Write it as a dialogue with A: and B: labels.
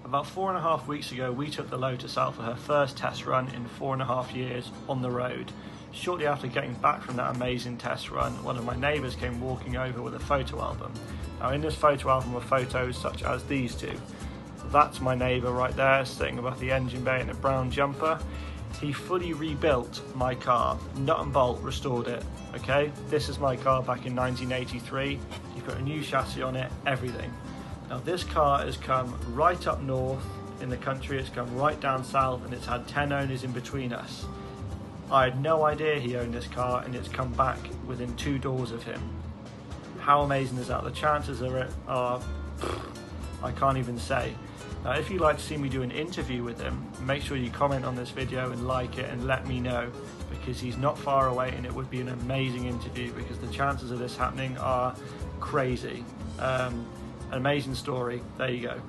A: About 4.5 weeks ago, we took the Lotus out for her first test run in 4.5 years on the road. Shortly after getting back from that amazing test run, one of my neighbours came walking over with a photo album. Now in this photo album were photos such as these two. That's my neighbour right there, sitting above the engine bay in a brown jumper. He fully rebuilt my car, nut and bolt, restored it, okay? This is my car back in 1983. He put a new chassis on it, everything. Now this car has come right up north in the country, it's come right down south, and it's had 10 owners in between us. I had no idea he owned this car, and it's come back within 2 doors of him. How amazing is that? The chances of it are, I can't even say. Now, if you'd like to see me do an interview with him, make sure you comment on this video and like it and let me know, because he's not far away and it would be an amazing interview, because the chances of this happening are crazy. An amazing story. There you go.